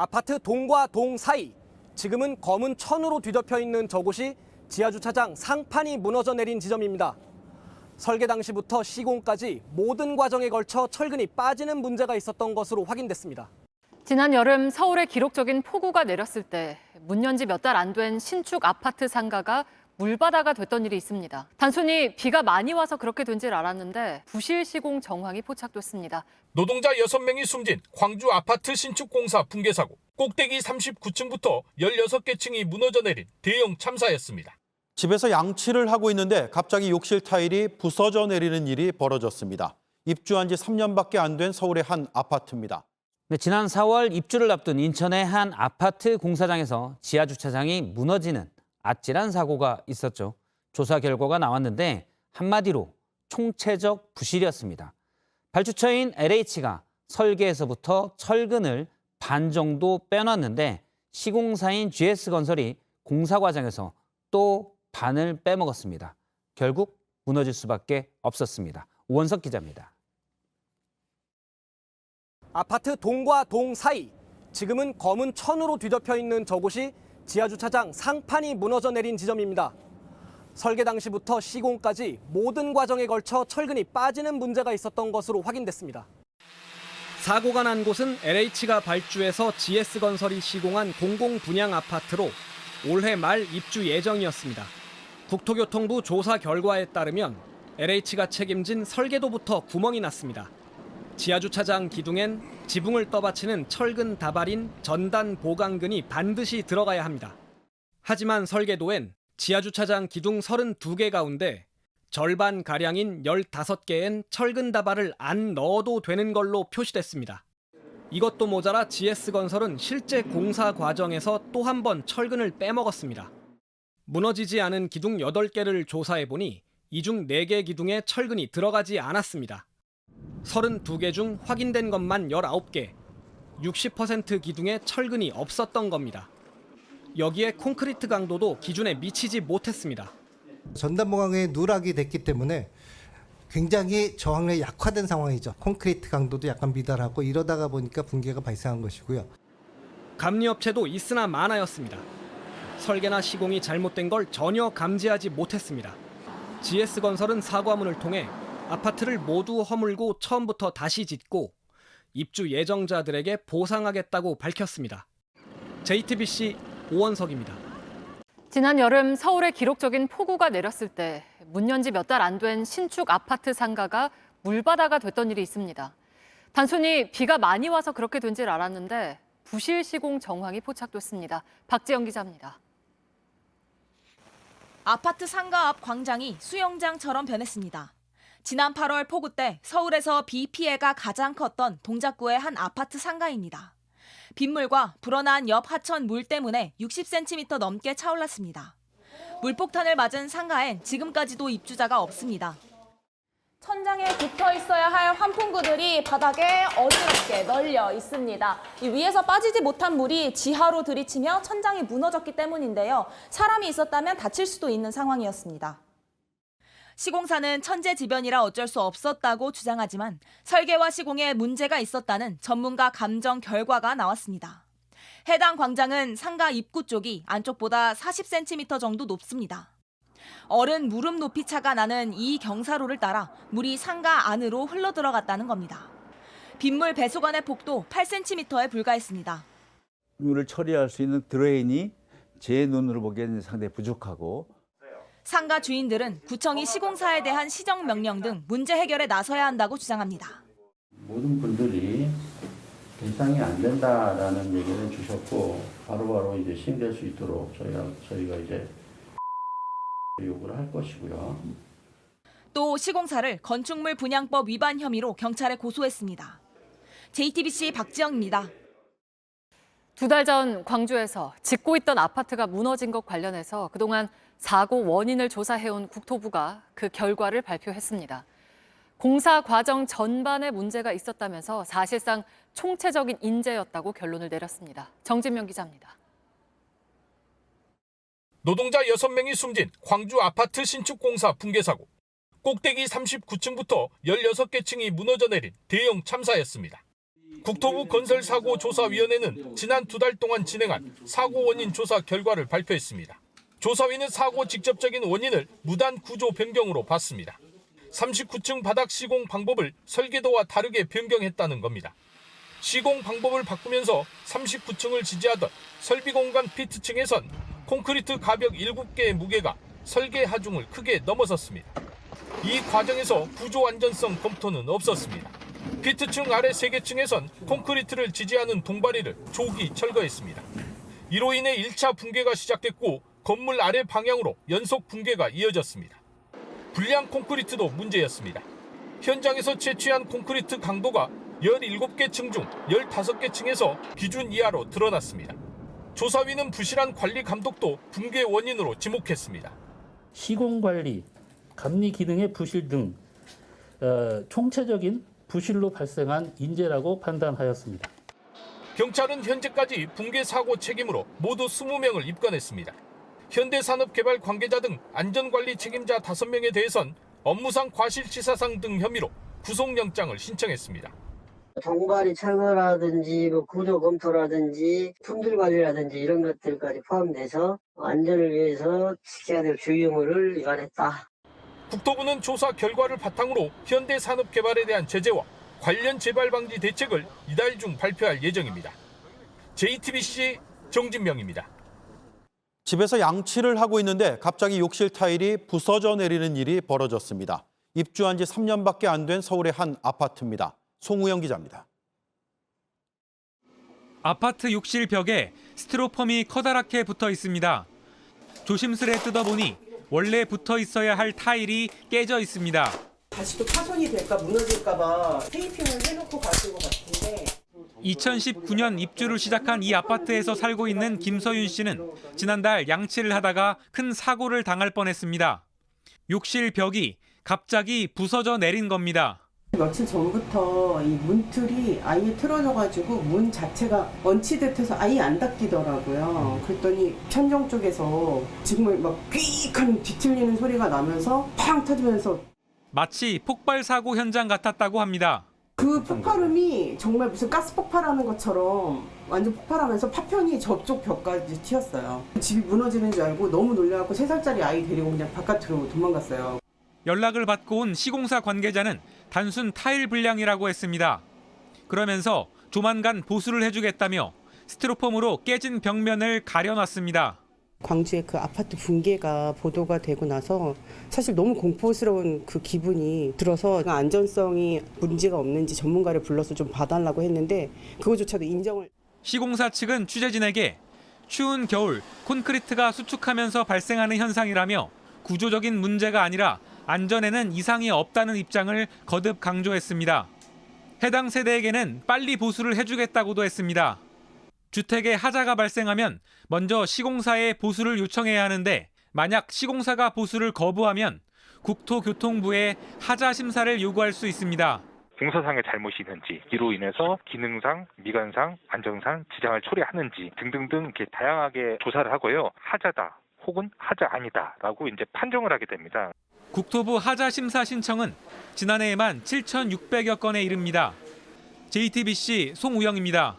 아파트 동과 동 사이, 지금은 검은 천으로 뒤덮여 있는 저곳이 지하주차장 상판이 무너져 내린 지점입니다. 설계 당시부터 시공까지 모든 과정에 걸쳐 철근이 빠지는 문제가 있었던 것으로 확인됐습니다. 지난 여름 서울에 기록적인 폭우가 내렸을 때 문 연 지 몇 달 안 된 신축 아파트 상가가 물바다가 됐던 일이 있습니다. 단순히 비가 많이 와서 그렇게 된 줄 알았는데 부실 시공 정황이 포착됐습니다. 노동자 6명이 숨진 광주 아파트 신축 공사 붕괴 사고. 꼭대기 39층부터 16개 층이 무너져 내린 대형 참사였습니다. 집에서 양치를 하고 있는데 갑자기 욕실 타일이 부서져 내리는 일이 벌어졌습니다. 입주한 지 3년밖에 안 된 서울의 한 아파트입니다. 네, 지난 4월 입주를 앞둔 인천의 한 아파트 공사장에서 지하주차장이 무너지는 아찔한 사고가 있었죠. 조사 결과가 나왔는데 한마디로 총체적 부실이었습니다. 발주처인 LH가 설계에서부터 철근을 반 정도 빼놨는데 시공사인 GS건설이 공사 과정에서 또 반을 빼먹었습니다. 결국 무너질 수밖에 없었습니다. 오원석 기자입니다. 아파트 동과 동 사이, 지금은 검은 천으로 뒤덮여 있는 저곳이 지하주차장 상판이 무너져 내린 지점입니다. 설계 당시부터 시공까지 모든 과정에 걸쳐 철근이 빠지는 문제가 있었던 것으로 확인됐습니다. 사고가 난 곳은 LH가 발주해서 GS건설이 시공한 공공분양 아파트로 올해 말 입주 예정이었습니다. 국토교통부 조사 결과에 따르면 LH가 책임진 설계도부터 구멍이 났습니다. 지하주차장 기둥엔 지붕을 떠받치는 철근 다발인 전단 보강근이 반드시 들어가야 합니다. 하지만 설계도엔 지하주차장 기둥 32개 가운데 절반가량인 15개엔 철근 다발을 안 넣어도 되는 걸로 표시됐습니다. 이것도 모자라 GS건설은 실제 공사 과정에서 또 한 번 철근을 빼먹었습니다. 무너지지 않은 기둥 8개를 조사해보니 이 중 4개 기둥에 철근이 들어가지 않았습니다. 32개 중 확인된 것만 19개, 60% 기둥에 철근이 없었던 겁니다. 여기에 콘크리트 강도도 기준에 미치지 못했습니다. 전단보강에 누락이 됐기 때문에 굉장히 저항력이 약화된 상황이죠. 콘크리트 강도도 약간 미달하고 이러다가 보니까 붕괴가 발생한 것이고요. 감리업체도 있으나 마나였습니다. 설계나 시공이 잘못된 걸 전혀 감지하지 못했습니다. GS건설은 사과문을 통해 아파트를 모두 허물고 처음부터 다시 짓고 입주 예정자들에게 보상하겠다고 밝혔습니다. JTBC 오원석입니다. 지난 여름 서울에 기록적인 폭우가 내렸을 때 문 연 지 몇 달 안 된 신축 아파트 상가가 물바다가 됐던 일이 있습니다. 단순히 비가 많이 와서 그렇게 된 줄 알았는데 부실 시공 정황이 포착됐습니다. 박지영 기자입니다. 아파트 상가 앞 광장이 수영장처럼 변했습니다. 지난 8월 폭우 때 서울에서 비 피해가 가장 컸던 동작구의 한 아파트 상가입니다. 빗물과 불어난 옆 하천 물 때문에 60cm 넘게 차올랐습니다. 물폭탄을 맞은 상가엔 지금까지도 입주자가 없습니다. 천장에 붙어 있어야 할 환풍구들이 바닥에 어지럽게 널려 있습니다. 이 위에서 빠지지 못한 물이 지하로 들이치며 천장이 무너졌기 때문인데요. 사람이 있었다면 다칠 수도 있는 상황이었습니다. 시공사는 천재지변이라 어쩔 수 없었다고 주장하지만 설계와 시공에 문제가 있었다는 전문가 감정 결과가 나왔습니다. 해당 광장은 상가 입구 쪽이 안쪽보다 40cm 정도 높습니다. 어른 무릎 높이 차가 나는 이 경사로를 따라 물이 상가 안으로 흘러들어갔다는 겁니다. 빗물 배수관의 폭도 8cm에 불과했습니다. 물을 처리할 수 있는 드레인이 제 눈으로 보기에는 상당히 부족하고 상가 주인들은 구청이 시공사에 대한 시정 명령 등 문제 해결에 나서야 한다고 주장합니다. 모든 분들이 개상이 안 된다라는 얘기를 주셨고 바로바로 이제 시행될 수 있도록 저희가 이제 요구를 할 것이고요. 또 시공사를 건축물 분양법 위반 혐의로 경찰에 고소했습니다. JTBC 박지영입니다. 2달 전 광주에서 짓고 있던 아파트가 무너진 것 관련해서 그동안 사고 원인을 조사해온 국토부가 그 결과를 발표했습니다. 공사 과정 전반에 문제가 있었다면서 사실상 총체적인 인재였다고 결론을 내렸습니다. 정진명 기자입니다. 노동자 6명이 숨진 광주 아파트 신축 공사 붕괴 사고. 꼭대기 39층부터 16개 층이 무너져 내린 대형 참사였습니다. 국토부 건설사고조사위원회는 지난 2달 동안 진행한 사고 원인 조사 결과를 발표했습니다. 조사위는 사고 직접적인 원인을 무단 구조 변경으로 봤습니다. 39층 바닥 시공 방법을 설계도와 다르게 변경했다는 겁니다. 시공 방법을 바꾸면서 39층을 지지하던 설비공간 피트층에선 콘크리트 가벽 7개의 무게가 설계 하중을 크게 넘어섰습니다. 이 과정에서 구조 안전성 검토는 없었습니다. 피트층 아래 3개층에선 콘크리트를 지지하는 동바리를 조기 철거했습니다. 이로 인해 1차 붕괴가 시작됐고 건물 아래 방향으로 연속 붕괴가 이어졌습니다. 불량 콘크리트도 문제였습니다. 현장에서 채취한 콘크리트 강도가 17개 층 중 15개 층에서 기준 이하로 드러났습니다. 조사위는 부실한 관리 감독도 붕괴 원인으로 지목했습니다. 시공관리, 감리 기능의 부실 등 총체적인 부실로 발생한 인재라고 판단하였습니다. 경찰은 현재까지 붕괴 사고 책임으로 모두 20명을 입건했습니다. 현대산업개발 관계자 등 안전관리 책임자 5명에 대해선 업무상 과실치사상 등 혐의로 구속영장을 신청했습니다. 동바리 철거라든지 구조 검토라든지 품질 관리라든지 이런 것들까지 포함돼서 안전을 위해서 지켜야 될 주의 의무를 위반했다. 국토부는 조사 결과를 바탕으로 현대산업개발에 대한 제재와 관련 재발 방지 대책을 이달 중 발표할 예정입니다. JTBC 정진명입니다. 집에서 양치를 하고 있는데 갑자기 욕실 타일이 부서져 내리는 일이 벌어졌습니다. 입주한 지 3년밖에 안 된 서울의 한 아파트입니다. 송우영 기자입니다. 아파트 욕실 벽에 스티로폼이 커다랗게 붙어 있습니다. 조심스레 뜯어보니 원래 붙어 있어야 할 타일이 깨져 있습니다. 다시 또 파손이 될까 무너질까 봐 테이핑을 해놓고 가신 것 같은데. 2019년 입주를 시작한 이 아파트에서 살고 있는 김서윤 씨는 지난달 양치를 하다가 큰 사고를 당할 뻔했습니다. 욕실 벽이 갑자기 부서져 내린 겁니다. 며칠 전부터 이 문틀이 아예 틀어져가지고 문 자체가 얹히듯해서 아예 안 닫히더라고요. 그랬더니 천정 쪽에서 정말 막 퀴익한 뒤틀리는 소리가 나면서 팡 터지면서 마치 폭발 사고 현장 같았다고 합니다. 그 폭발음이 정말 무슨 가스 폭발하는 것처럼 완전 폭발하면서 파편이 저쪽 벽까지 튀었어요. 집이 무너지는 줄 알고 너무 놀라갖고 3살짜리 아이 데리고 그냥 바깥으로 도망갔어요. 연락을 받고 온 시공사 관계자는 단순 타일 불량이라고 했습니다. 그러면서 조만간 보수를 해주겠다며 스티로폼으로 깨진 벽면을 가려놨습니다. 광주의 그 아파트 붕괴가 보도가 되고 나서 사실 너무 공포스러운 그 기분이 들어서 안전성이 문제가 없는지 전문가를 불러서 좀 봐달라고 했는데 그거조차도 인정을. 시공사 측은 취재진에게 추운 겨울 콘크리트가 수축하면서 발생하는 현상이라며 구조적인 문제가 아니라 안전에는 이상이 없다는 입장을 거듭 강조했습니다. 해당 세대에게는 빨리 보수를 해주겠다고도 했습니다. 주택에 하자가 발생하면 먼저 시공사에 보수를 요청해야 하는데 만약 시공사가 보수를 거부하면 국토교통부에 하자 심사를 요구할 수 있습니다. 공사상의 잘못이 있는지, 이로 인해서 기능상, 미관상, 안정상 지장을 초래하는지 등등등 이렇게 다양하게 조사를 하고요. 하자다 혹은 하자 아니다라고 이제 판정을 하게 됩니다. 국토부 하자 심사 신청은 지난해에만 7,600여 건에 이릅니다. JTBC 송우영입니다.